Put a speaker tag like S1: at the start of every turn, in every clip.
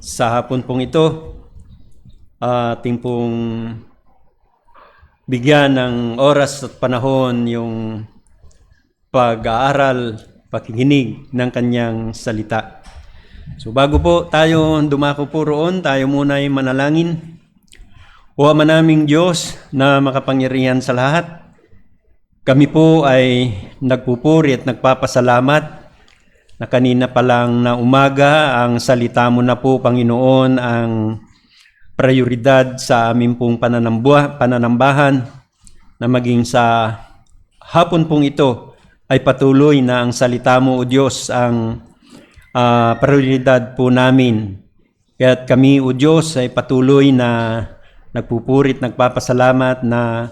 S1: Sa hapon pong ito, ating pong bigyan ng oras at panahon yung pag-aaral, pakikinig ng kanyang salita. So bago po tayo dumako po roon, tayo muna ay manalangin. O Ama naming Diyos na makapangyarihan sa lahat, kami po ay nagpupuri at nagpapasalamat na kanina pa lang na umaga, ang salita mo na po, Panginoon, ang prioridad sa aming pong pananambahan, na maging sa hapon pong ito ay patuloy na ang salita mo, O Diyos, ang prioridad po namin. Kaya't kami, O Diyos, ay patuloy na nagpupurit, nagpapasalamat na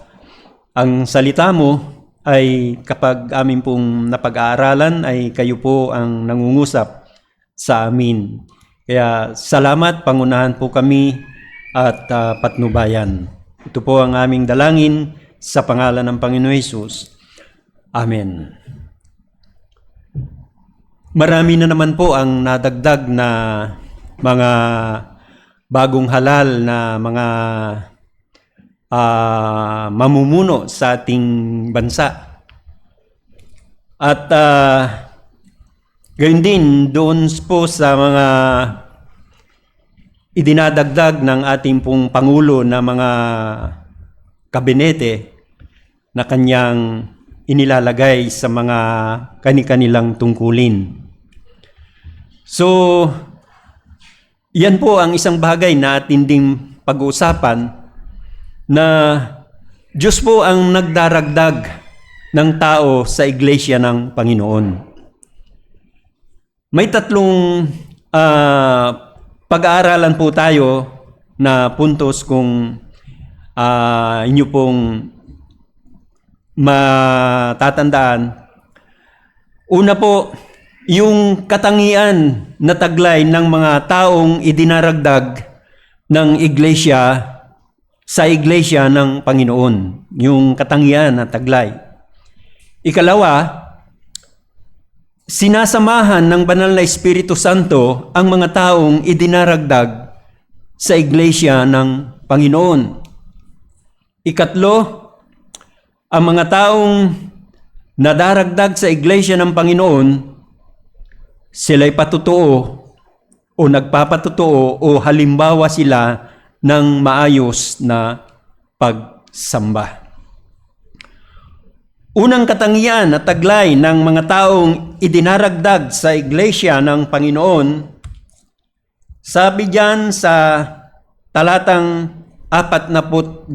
S1: ang salita mo ay kapag amin pong napag-aaralan ay kayo po ang nangungusap sa amin. Kaya salamat, pangunahan po kami at patnubayan. Ito po ang aming dalangin sa pangalan ng Panginoon Hesus. Amen. Marami na naman po ang nadagdag na mga bagong halal na mga mamumuno sa ating bansa. At gayon din doon po sa mga idinadagdag ng ating pong Pangulo na mga kabinete na kanyang inilalagay sa mga kani-kanilang tungkulin. So, yan po ang isang bagay na atin ding pag-uusapan, na Diyos po ang nagdaragdag ng tao sa iglesia ng Panginoon. May tatlong pag-aaralan po tayo na puntos kung inyo pong matatandaan. Una po, yung katangian na taglay ng mga taong idinaragdag ng iglesia sa iglesia ng Panginoon, yung katangian na taglay. Ikalawa, sinasamahan ng banal na Espiritu Santo ang mga taong idinaragdag sa iglesia ng Panginoon. Ikatlo, ang mga taong nadaragdag sa iglesia ng Panginoon, sila'y patutuo o nagpapatutuo o halimbawa sila ng maayos na pagsamba. Unang katangian at taglay ng mga taong idinaragdag sa iglesia ng Panginoon, sabi diyan sa talatang 42.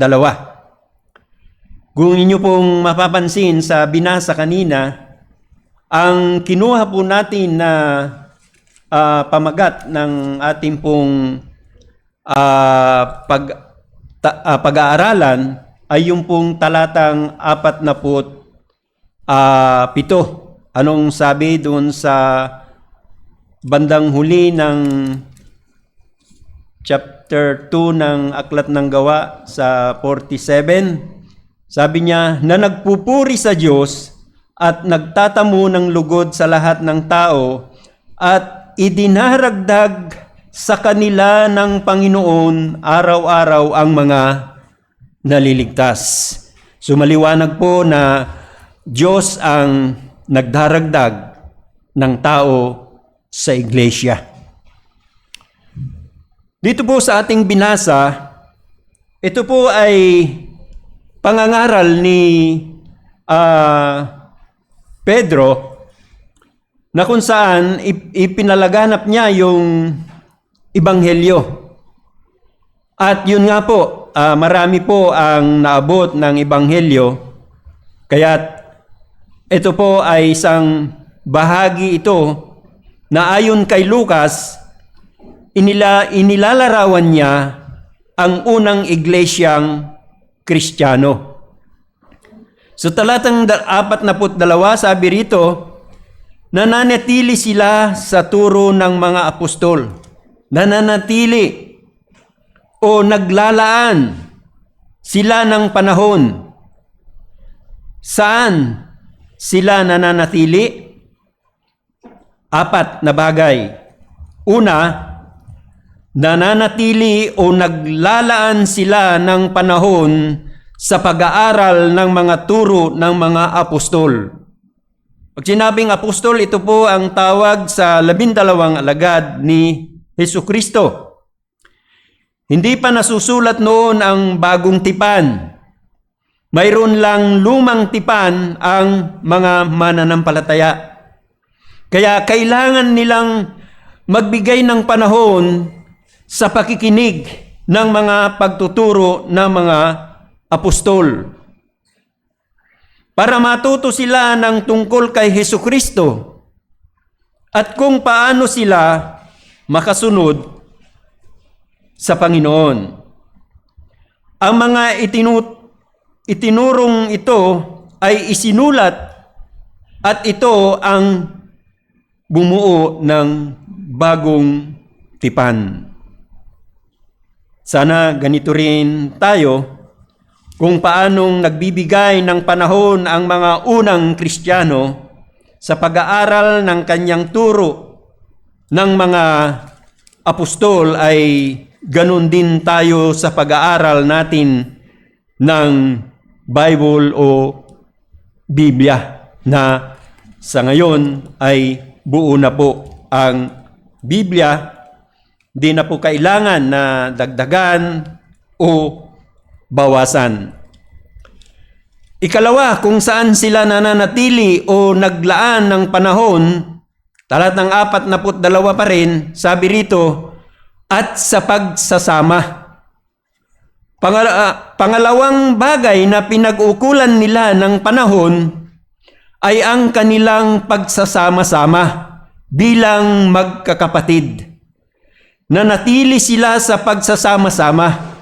S1: Kung inyo pong mapapansin sa binasa kanina, ang kinuha po natin na pamagat ng ating pong pag-aaralan ay yung pong talatang 47. Anong sabi doon sa bandang huli ng chapter 2 ng Aklat ng Gawa sa 47? Sabi niya, na nagpupuri sa Diyos at nagtatamo ng lugod sa lahat ng tao at idinaragdag sa kanila ng Panginoon araw-araw ang mga naliligtas. So maliwanag po na Diyos ang nagdaragdag ng tao sa iglesia. Dito po sa ating binasa, ito po ay pangangaral ni Pedro, na kung saan ipinalaganap niya yung Ebanghelyo. At yun nga po, marami po ang naabot ng Ebanghelyo. Kaya't ito po ay isang bahagi ito na ayon kay Lucas, inilalarawan niya ang unang iglesyang Kristiyano. So talatang 42, sabi rito, nananatili sila sa turo ng mga apostol. Nananatili o naglalaan sila ng panahon. Saan sila nananatili? 4 na bagay. Una, nananatili o naglalaan sila ng panahon sa pag-aaral ng mga turo ng mga apostol. Pag sinabing apostol, ito po ang tawag sa 12 alagad ni Hesukristo. Hindi pa nasusulat noon ang bagong tipan. Mayroon lang lumang tipan ang mga mananampalataya. Kaya kailangan nilang magbigay ng panahon sa pakikinig ng mga pagtuturo ng mga apostol. Para matuto sila ng tungkol kay Hesukristo at kung paano sila makasunod sa Panginoon. Ang mga itinurong ito ay isinulat at ito ang bumuo ng bagong tipan. Sana ganito rin tayo kung paanong nagbibigay ng panahon ang mga unang Kristiyano sa pag-aaral ng kanyang turo ng mga apostol ay ganun din tayo sa pag-aaral natin ng Bible o Biblia na sa ngayon ay buo na po ang Biblia. Di na po kailangan na dagdagan o bawasan. Ikalawa, kung saan sila nananatili o naglaan ng panahon, talatang 42 pa rin, sabi rito, at sa pagsasama. Pangalawang bagay na pinag-ukulan nila ng panahon ay ang kanilang pagsasama-sama bilang magkakapatid. Nanatili sila sa pagsasama-sama.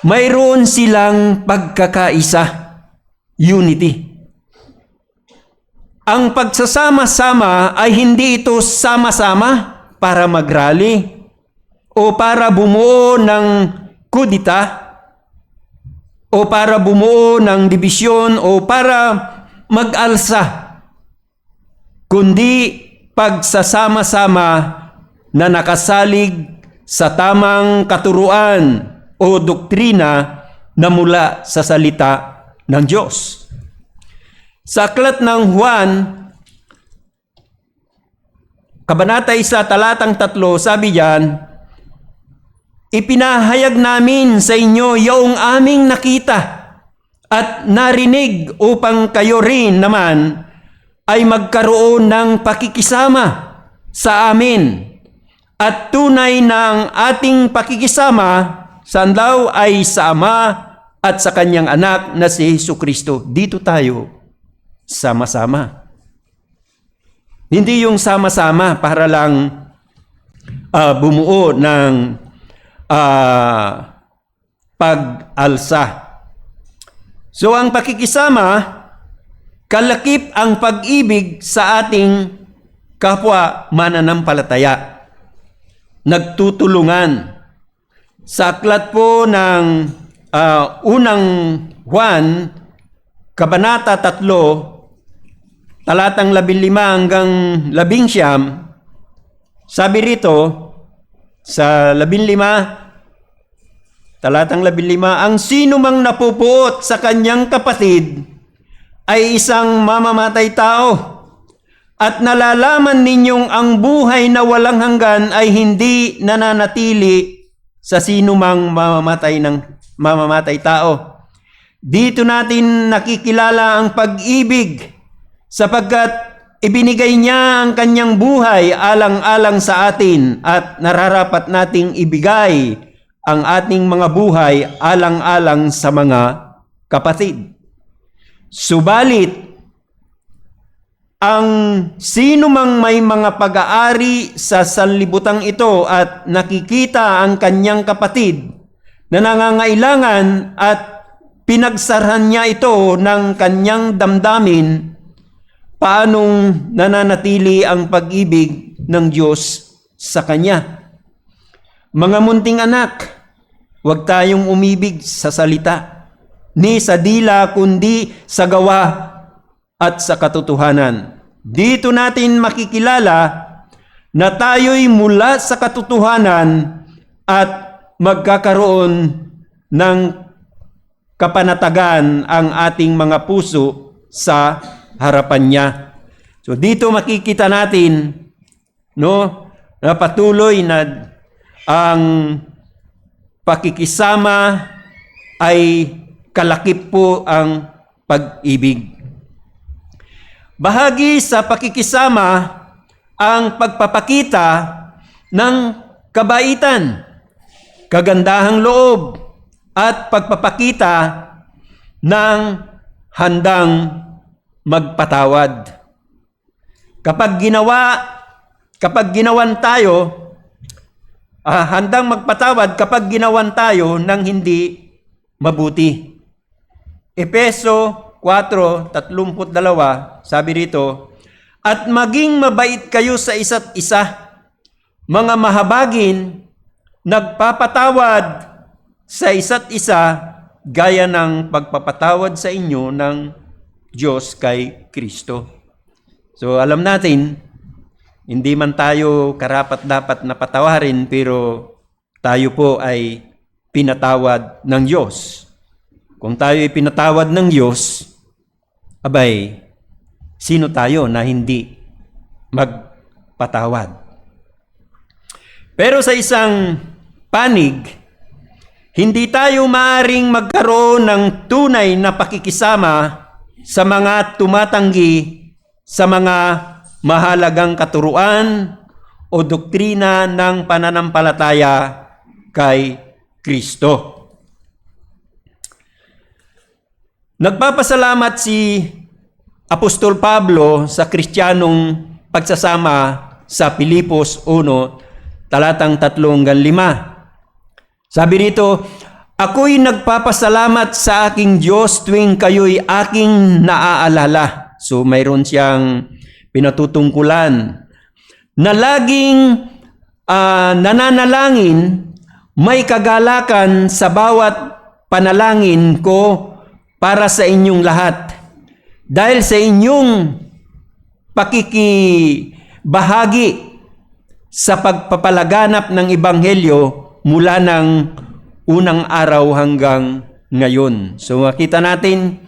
S1: Mayroon silang pagkakaisa, unity. Ang pagsasama-sama ay hindi ito sama-sama para mag-rally o para bumuo ng kudita o para bumuo ng dibisyon o para mag-alsa, kundi pagsasama-sama na nakasalig sa tamang katuruan o doktrina na mula sa salita ng Diyos. Sa aklat ng Juan, Kabanata 1, talatang 3, sabi diyan, ipinahayag namin sa inyo yung aming nakita at narinig upang kayo rin naman ay magkaroon ng pakikisama sa amin. At tunay na ang ating pakikisama saan daw ay sa Ama at sa Kanyang Anak na si Hesukristo. Dito tayo sama-sama. Hindi yung sama-sama para lang bumuo ng pag-alsa. So ang pakikisama, kalakip ang pag-ibig sa ating kapwa mananampalataya. Nagtutulungan. Sa aklat po ng unang Juan, Kabanata 3, talatang 15 hanggang 19, sabi rito, sa 15, talatang 15, ang sino mang napupuot sa kanyang kapatid ay isang mamamatay tao. At nalalaman ninyong ang buhay na walang hanggan ay hindi nananatili sa sino mang mamamatay tao. Dito natin nakikilala ang pag-ibig sapagkat ibinigay niya ang kanyang buhay alang-alang sa atin at nararapat nating ibigay ang ating mga buhay alang-alang sa mga kapatid. Subalit, ang sino mang may mga pag-aari sa sanlibutang ito at nakikita ang kanyang kapatid na nangangailangan at pinagsarhan niya ito ng kanyang damdamin, paanong nananatili ang pag-ibig ng Diyos sa kanya? Mga munting anak, huwag tayong umibig sa salita, ni sa dila kundi sa gawa at sa katotohanan. Dito natin makikilala na tayo'y mula sa katotohanan at magkakaroon ng kapanatagan ang ating mga puso sa harapan niya. So dito makikita natin, no, na patuloy na ang pakikisama ay kalakip po ang pag-ibig. Bahagi sa pakikisama ang pagpapakita ng kabaitan, kagandahang loob, at pagpapakita ng handang magpatawad. Kapag ginawan tayo, handang magpatawad kapag ginawan tayo ng hindi mabuti. Efeso 4:32, sabi rito, at maging mabait kayo sa isa't isa, mga mahabagin, nagpapatawad sa isa't isa, gaya ng pagpapatawad sa inyo ng Diyos kay Kristo. So alam natin, hindi man tayo karapat-dapat na patawarin, pero tayo po ay pinatawad ng Diyos. Kung tayo ay pinatawad ng Diyos, abay, sino tayo na hindi magpatawad? Pero sa isang panig, hindi tayo maaring magkaroon ng tunay na pakikisama sa mga tumatanggi sa mga mahalagang katuruan o doktrina ng pananampalataya kay Kristo. Nagpapasalamat si Apostol Pablo sa Kristiyanong pagsasama sa Pilipos 1, talatang 3-5. Sabi rito, ako'y nagpapasalamat sa aking Diyos tuwing kayo'y aking naaalala. So mayroon siyang pinatutungkulan na laging nananalangin, may kagalakan sa bawat panalangin ko para sa inyong lahat. Dahil sa inyong pakikibahagi sa pagpapalaganap ng Ebanghelyo mula ng unang araw hanggang ngayon. So makita natin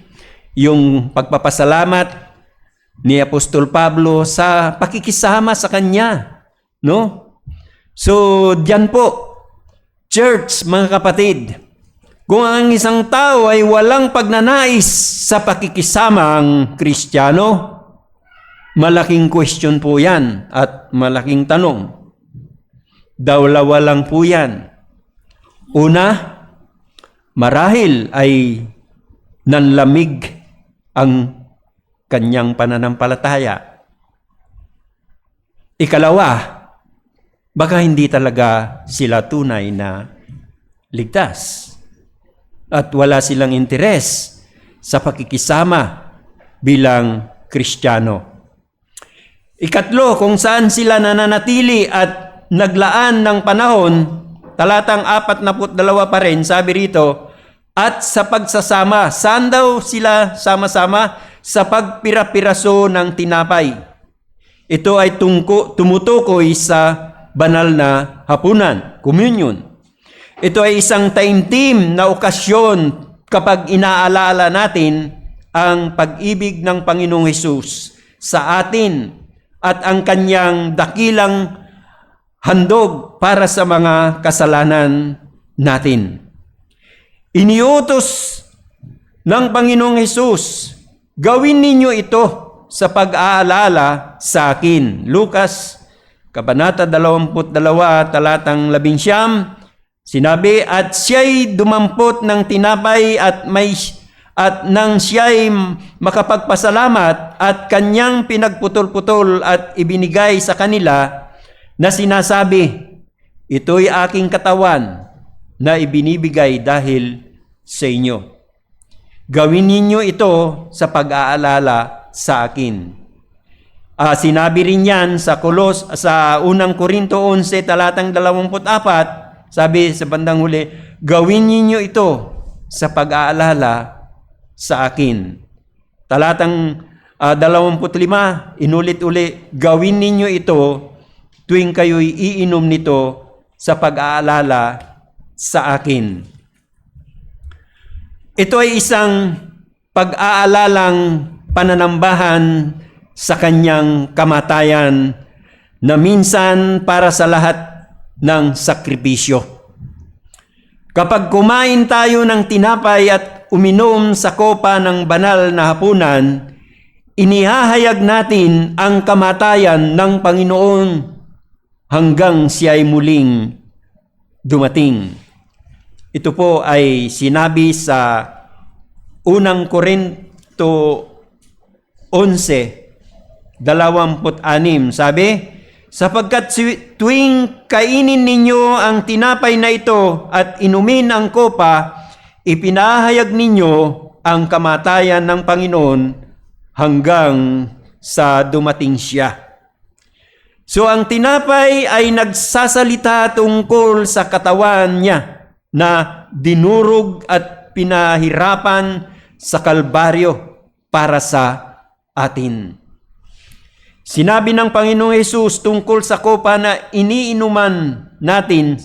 S1: yung pagpapasalamat ni Apostol Pablo sa pakikisama sa kanya, no? So diyan po, church, mga kapatid, kung ang isang tao ay walang pagnanais sa pakikisamang Kristiyano, malaking question po yan at malaking tanong. Dalawa lang po yan. Una, marahil ay nanlamig ang kanyang pananampalataya. Ikalawa, baka hindi talaga sila tunay na ligtas at wala silang interes sa pakikisama bilang Kristiyano. Ikatlo, kung saan sila nananatili at naglaan ng panahon, talatang 42 pa rin, sabi rito, at sa pagsasama. Saan daw sila sama-sama? Sa pagpira-piraso ng tinapay. Ito ay tumutukoy sa banal na hapunan, communion. Ito ay isang taimtim na okasyon kapag inaalala natin ang pag-ibig ng Panginoong Hesus sa atin at ang kanyang dakilang handog para sa mga kasalanan natin. Iniutos ng Panginoong Hesus, gawin ninyo ito sa pag-aalala sa akin. Lucas, Kabanata 22, talatang 11, sinabi, at siya'y dumampot ng tinapay at nang siya'y makapagpasalamat at kanyang pinagputol-putol at ibinigay sa kanila, na sinasabi, ito'y aking katawan na ibinibigay dahil sa inyo. Gawin ninyo ito sa pag-aalala sa akin. Sinabi rin yan sa unang Korinto 11, talatang 24, sabi sa bandang huli, gawin ninyo ito sa pag-aalala sa akin. Talatang 25, inulit-uli, gawin ninyo ito tuwing kayo'y iinom nito sa pag-aalala sa akin. Ito ay isang pag-aalalang pananambahan sa kanyang kamatayan na minsan para sa lahat ng sakripisyo. Kapag kumain tayo ng tinapay at uminom sa kopa ng banal na hapunan, inihahayag natin ang kamatayan ng Panginoon hanggang siya ay muling dumating. Ito po ay sinabi sa unang Korinto 11:26. Sabi, sapagkat tuwing kainin ninyo ang tinapay na ito at inumin ang kopa, ipinahayag ninyo ang kamatayan ng Panginoon hanggang sa dumating siya. So ang tinapay ay nagsasalita tungkol sa katawan niya na dinurog at pinahirapan sa Kalbaryo para sa atin. Sinabi ng Panginoong Hesus tungkol sa kopa na iniinuman natin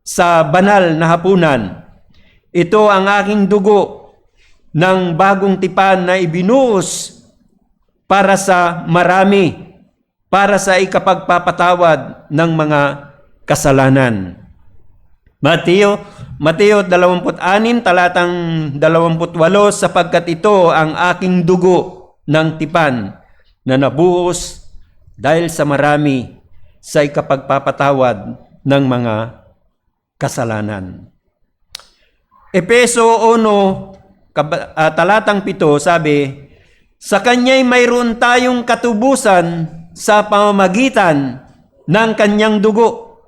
S1: sa banal na hapunan, ito ang aking dugo ng bagong tipan na ibinuhos para sa marami, para sa ikapagpapatawad ng mga kasalanan. Mateo 26, talatang 28, sapagkat ito ang aking dugo ng tipan na nabuhos dahil sa marami sa ikapagpapatawad ng mga kasalanan. Efeso 1, talatang 7, sabi, sa kanya'y mayroon tayong katubusan sa pamamagitan ng kanyang dugo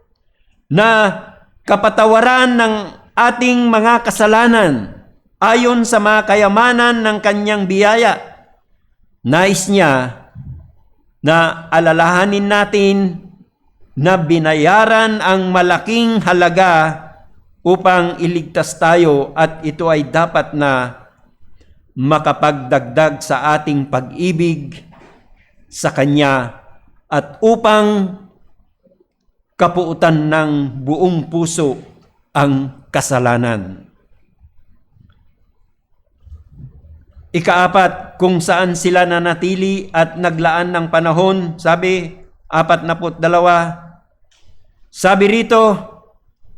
S1: na kapatawaran ng ating mga kasalanan ayon sa mga kayamanan ng kanyang biyaya. Nais niya na alalahanin natin na binayaran ang malaking halaga upang iligtas tayo at ito ay dapat na makapagdagdag sa ating pag-ibig sa Kanya at upang kapuutan ng buong puso ang kasalanan. Ikaapat, kung saan sila nanatili at naglaan ng panahon, sabi, 42, sabi rito,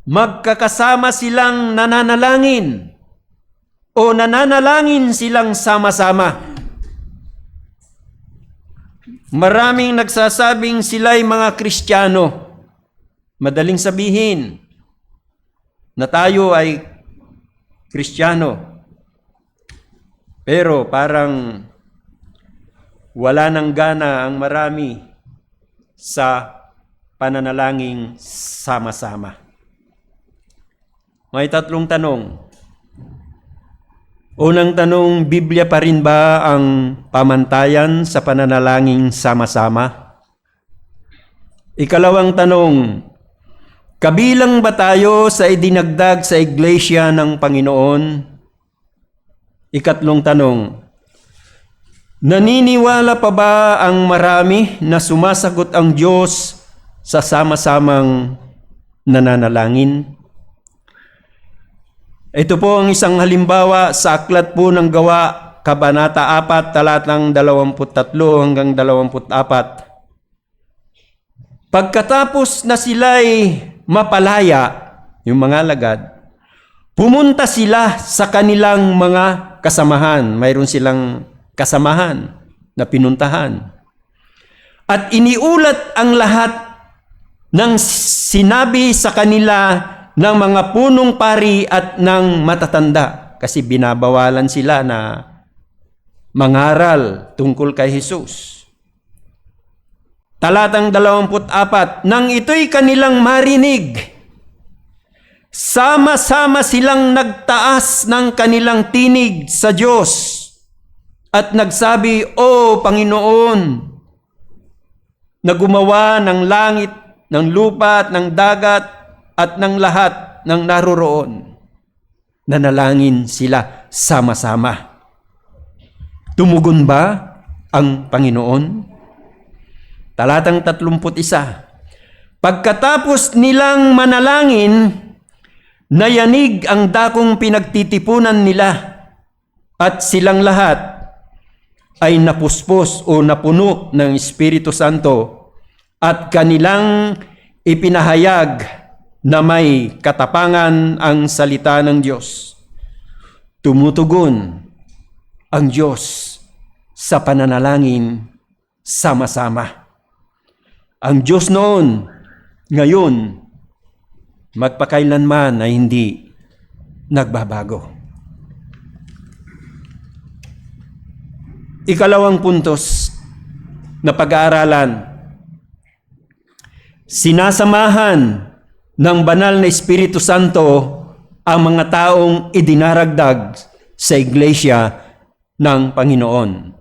S1: magkakasama silang nananalangin o nananalangin silang sama-sama. Maraming nagsasabing sila'y mga Kristiyano. Madaling sabihin na tayo ay Kristiyano. Pero parang wala nang gana ang marami sa pananalangin sama-sama. May tatlong tanong. Unang tanong, Biblia pa rin ba ang pamantayan sa pananalangin sama-sama? Ikalawang tanong, kabilang ba tayo sa idinagdag sa iglesia ng Panginoon? Ikatlong tanong, naniniwala pa ba ang marami na sumasagot ang Diyos sa sama-samang nananalangin? Ito po ang isang halimbawa sa aklat po ng Gawa, Kabanata 4, talatang 23 hanggang 24. Pagkatapos na sila'y mapalaya, yung mga alagad, pumunta sila sa kanilang mga kasamahan. Mayroon silang kasamahan na pinuntahan. At iniulat ang lahat ng sinabi sa kanila ng mga punong pari at ng matatanda. Kasi binabawalan sila na mangaral tungkol kay Jesus. Talatang 24, nang ito'y kanilang marinig, sama-sama silang nagtaas ng kanilang tinig sa Diyos at nagsabi, O Panginoon, na gumawa ng langit, ng lupa at ng dagat at ng lahat ng naroroon. Nanalangin sila sama-sama. Tumugon ba ang Panginoon? Talatang 31, Pagkatapos nilang manalangin, nayanig ang dakong pinagtitipunan nila at silang lahat ay napuspos o napuno ng Espiritu Santo at kanilang ipinahayag na may katapangan ang salita ng Diyos. Tumutugon ang Diyos sa pananalangin sama-sama. Ang Diyos noon, ngayon, magpakailanman ay hindi nagbabago. Ikalawang puntos na pag-aaralan, sinasamahan ng banal na Espiritu Santo ang mga taong idinaragdag sa iglesia ng Panginoon.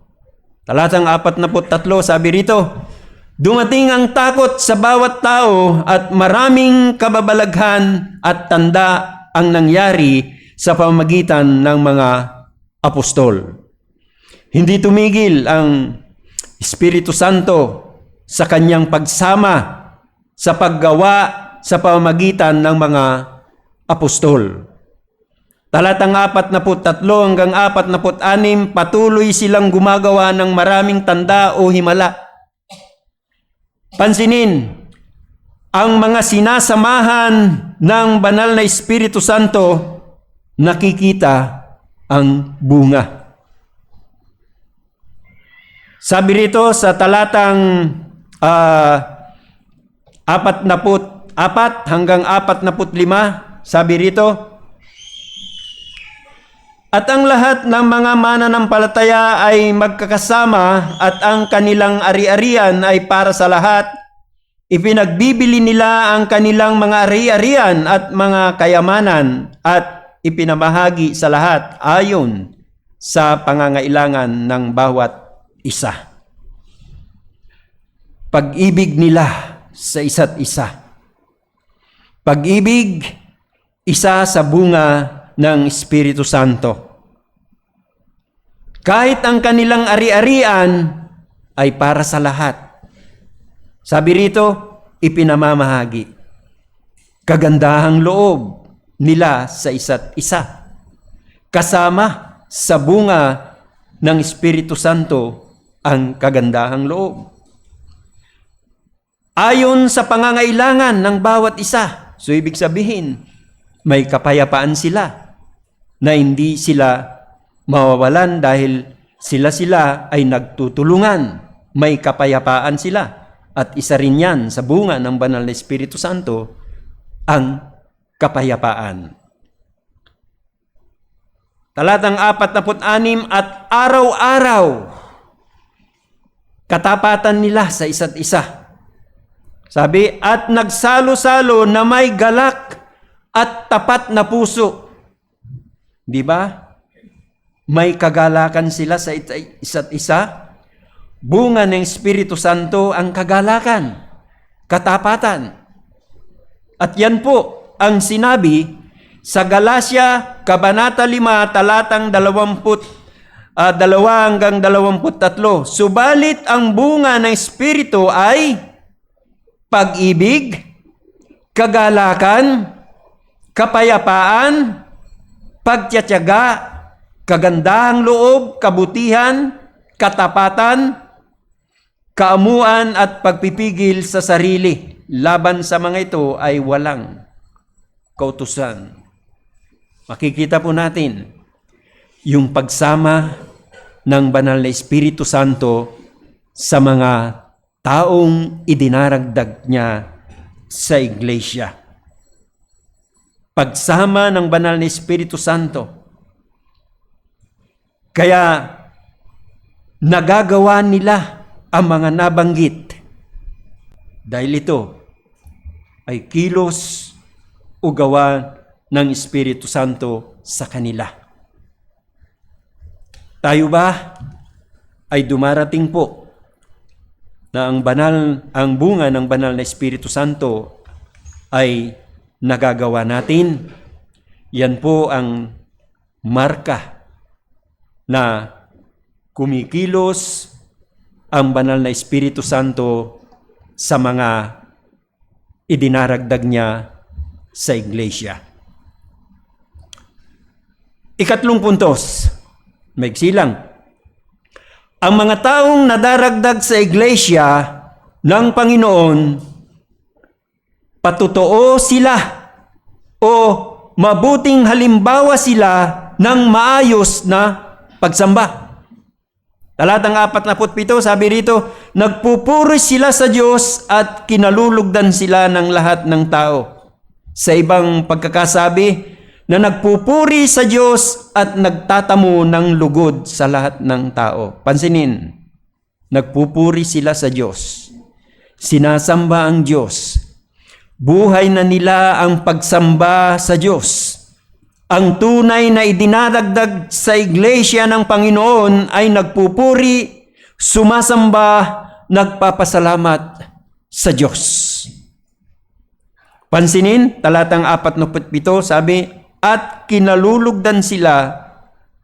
S1: Talatang 43, sabi rito, dumating ang takot sa bawat tao at maraming kababalaghan at tanda ang nangyari sa pamamagitan ng mga apostol. Hindi tumigil ang Espiritu Santo sa kanyang pagsama sa paggawa sa pamamagitan ng mga apostol. Talatang 43 hanggang 46, patuloy silang gumagawa ng maraming tanda o himala. Pansinin, ang mga sinasamahan ng banal na Espiritu Santo, nakikita ang bunga. Sabi rito sa talatang 44 hanggang 45, sabi rito, at ang lahat ng mga mananampalataya ay magkakasama at ang kanilang ari-arian ay para sa lahat. Ipinagbibili nila ang kanilang mga ari-arian at mga kayamanan at ipinamahagi sa lahat ayon sa pangangailangan ng bawat isa. Pag-ibig nila sa isa't isa. Pag-ibig, isa sa bunga ng Espiritu Santo. Kahit ang kanilang ari-arian ay para sa lahat. Sabi rito, ipinamamahagi. Kagandahang loob nila sa isa't isa. Kasama sa bunga ng Espiritu Santo ang kagandahang loob. Ayon sa pangangailangan ng bawat isa. So ibig sabihin, may kapayapaan sila na hindi sila mawawalan dahil sila ay nagtutulungan. May kapayapaan sila. At isa rin yan sa bunga ng banal na Espiritu Santo, ang kapayapaan. Talatang 46, at araw-araw, katapatan nila sa isa't isa. Sabi, at nagsalo-salo na may galak at tapat na puso. Di ba? May kagalakan sila sa isa't isa. Bunga ng Espiritu Santo ang kagalakan, katapatan. At yan po ang sinabi sa Galacia, Kabanata 5, talatang 22 hanggang 23. Subalit ang bunga ng Espiritu ay pag-ibig, kagalakan, kapayapaan, pagtiyatiyaga, kagandahang loob, kabutihan, katapatan, kaamuan at pagpipigil sa sarili. Laban sa mga ito ay walang kautusan. Makikita po natin yung pagsama ng banal na Espiritu Santo sa mga taong idinaragdag niya sa iglesia. Pagsama ng banal na Espiritu Santo. Kaya nagagawa nila ang mga nabanggit dahil ito ay kilos o gawa ng Espiritu Santo sa kanila. Tayo ba ay dumarating po na ang bunga ng banal na Espiritu Santo ay nagagawa natin? Yan po ang marka na kumikilos ang banal na Espiritu Santo sa mga idinaragdag niya sa iglesia. Ikatlong puntos, maigsi lang. Ang mga taong nadaragdag sa iglesia ng Panginoon, patotoo sila o mabuting halimbawa sila ng maayos na pagsamba. Talatang 47, sabi rito, nagpupuri sila sa Diyos at kinalulugdan sila ng lahat ng tao. Sa ibang pagkakasabi, na nagpupuri sa Diyos at nagtatamo ng lugod sa lahat ng tao. Pansinin, nagpupuri sila sa Diyos. Sinasamba ang Diyos. Buhay na nila ang pagsamba sa Diyos. Ang tunay na idinadagdag sa iglesia ng Panginoon ay nagpupuri, sumasamba, nagpapasalamat sa Diyos. Pansinin, talatang 47, sabi, at kinalulugdan sila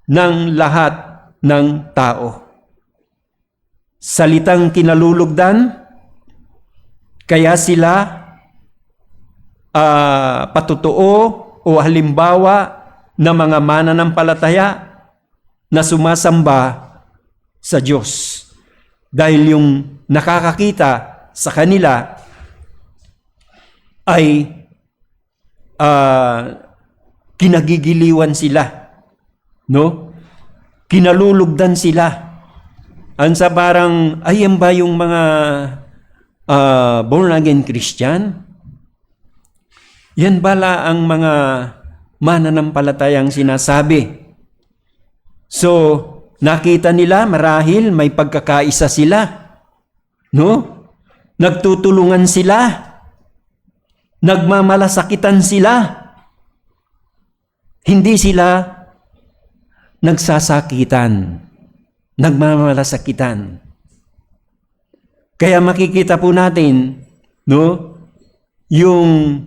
S1: ng lahat ng tao. Salitang kinalulugdan, kaya sila patotoo o halimbawa na mga mananampalataya na sumasamba sa Diyos. Dahil yung nakakakita sa kanila ay kinagigiliwan sila, no? Kinalulugdan sila. Ansa parang, ayan ba yung mga born again Christian? Yan bala ang mga mananampalatayang sinasabi. So, nakita nila marahil may pagkakaisa sila, no? Nagtutulungan sila, nagmamalasakitan sila, hindi sila nagsasakitan, nagmamalasakitan. Kaya makikita po natin, no, yung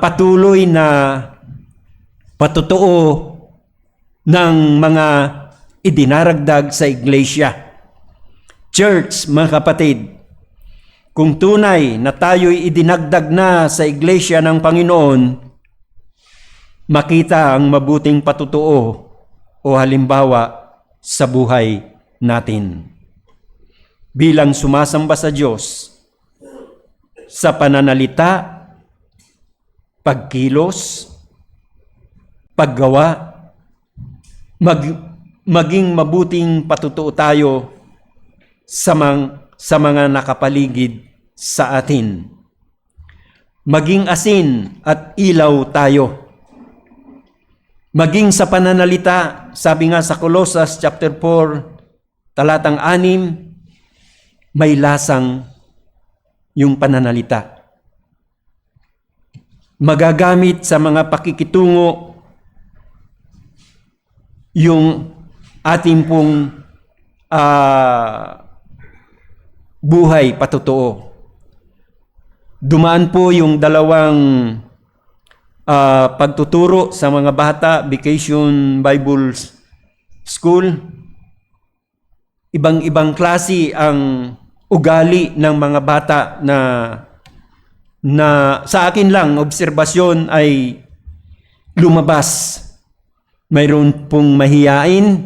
S1: patuloy na patotoo ng mga idinaragdag sa iglesia. Church, mga kapatid, kung tunay na tayo'y idinagdag na sa iglesia ng Panginoon, makita ang mabuting patotoo o halimbawa sa buhay natin. Bilang sumasamba sa Diyos, sa pananalita, pagkilos, paggawa, maging mabuting patotoo tayo sa mga nakapaligid sa atin. Maging asin at ilaw tayo. Maging sa pananalita, sabi nga sa Colossus chapter 4, talatang 6, may lasang yung pananalita. Magagamit sa mga pakikitungo yung ating pong buhay patotoo. Dumaan po yung dalawang pagtuturo sa mga bata, Vacation Bible School. Ibang-ibang klase ang ugali ng mga bata na sa akin lang, obserbasyon ay lumabas. Mayroon pong mahiyain,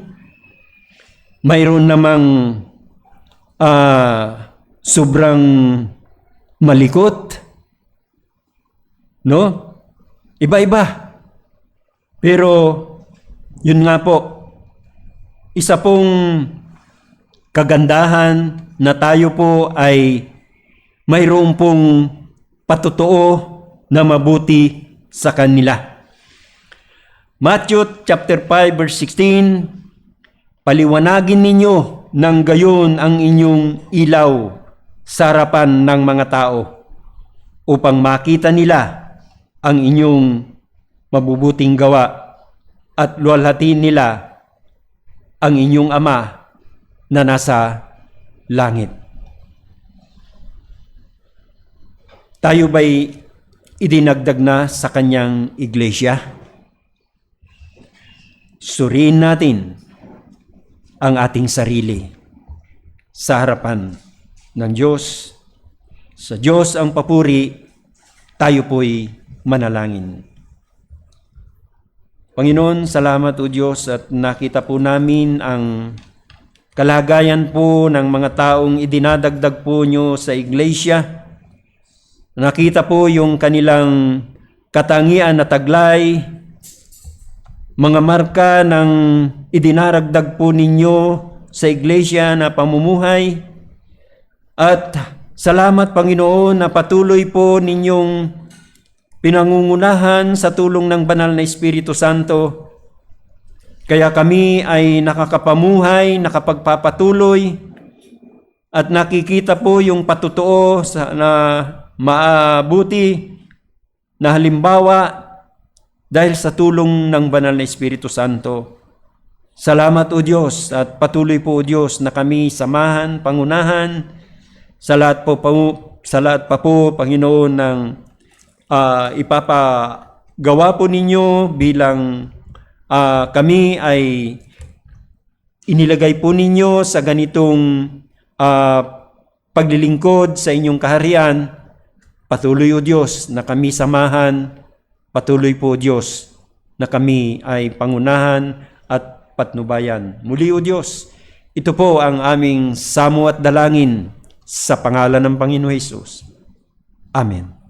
S1: mayroon namang sobrang malikot, no? Iba-iba. Pero, yun nga po, isa pong kagandahan na tayo po ay mayroon pong patotoo na mabuti sa kanila. Matthew chapter 5 verse 16, paliwanagin ninyo ng gayon ang inyong ilaw sa harapan ng mga tao upang makita nila ang inyong mabubuting gawa at luwalhatiin nila ang inyong Ama na nasa langit. Tayo ba'y idinagdag na sa kanyang iglesia? Suriin natin ang ating sarili sa harapan ng Diyos. Sa Diyos ang papuri tayo po'y manalangin. Panginoon, salamat o Diyos at nakita po namin ang kalagayan po ng mga taong idinadagdag po nyo sa iglesia. Nakita po yung kanilang katangian na taglay, mga marka ng idinaragdag po ninyo sa iglesia na pamumuhay. At salamat Panginoon na patuloy po ninyong pinangungunahan sa tulong ng banal na Espiritu Santo. Kaya kami ay nakakapamuhay, nakapagpapatuloy, at nakikita po yung patutuo na maabuti na halimbawa dahil sa tulong ng banal na Espiritu Santo. Salamat o Diyos at patuloy po o Diyos na kami samahan, pangunahan sa lahat pa po Panginoon ng ipapagawa po ninyo bilang kami ay inilagay po ninyo sa ganitong paglilingkod sa inyong kaharian. Patuloy o Diyos na kami samahan, patuloy po o Diyos na kami ay pangunahan at patnubayan. Muli o Diyos, ito po ang aming samo at dalangin sa pangalan ng Panginoon Hesus. Amen.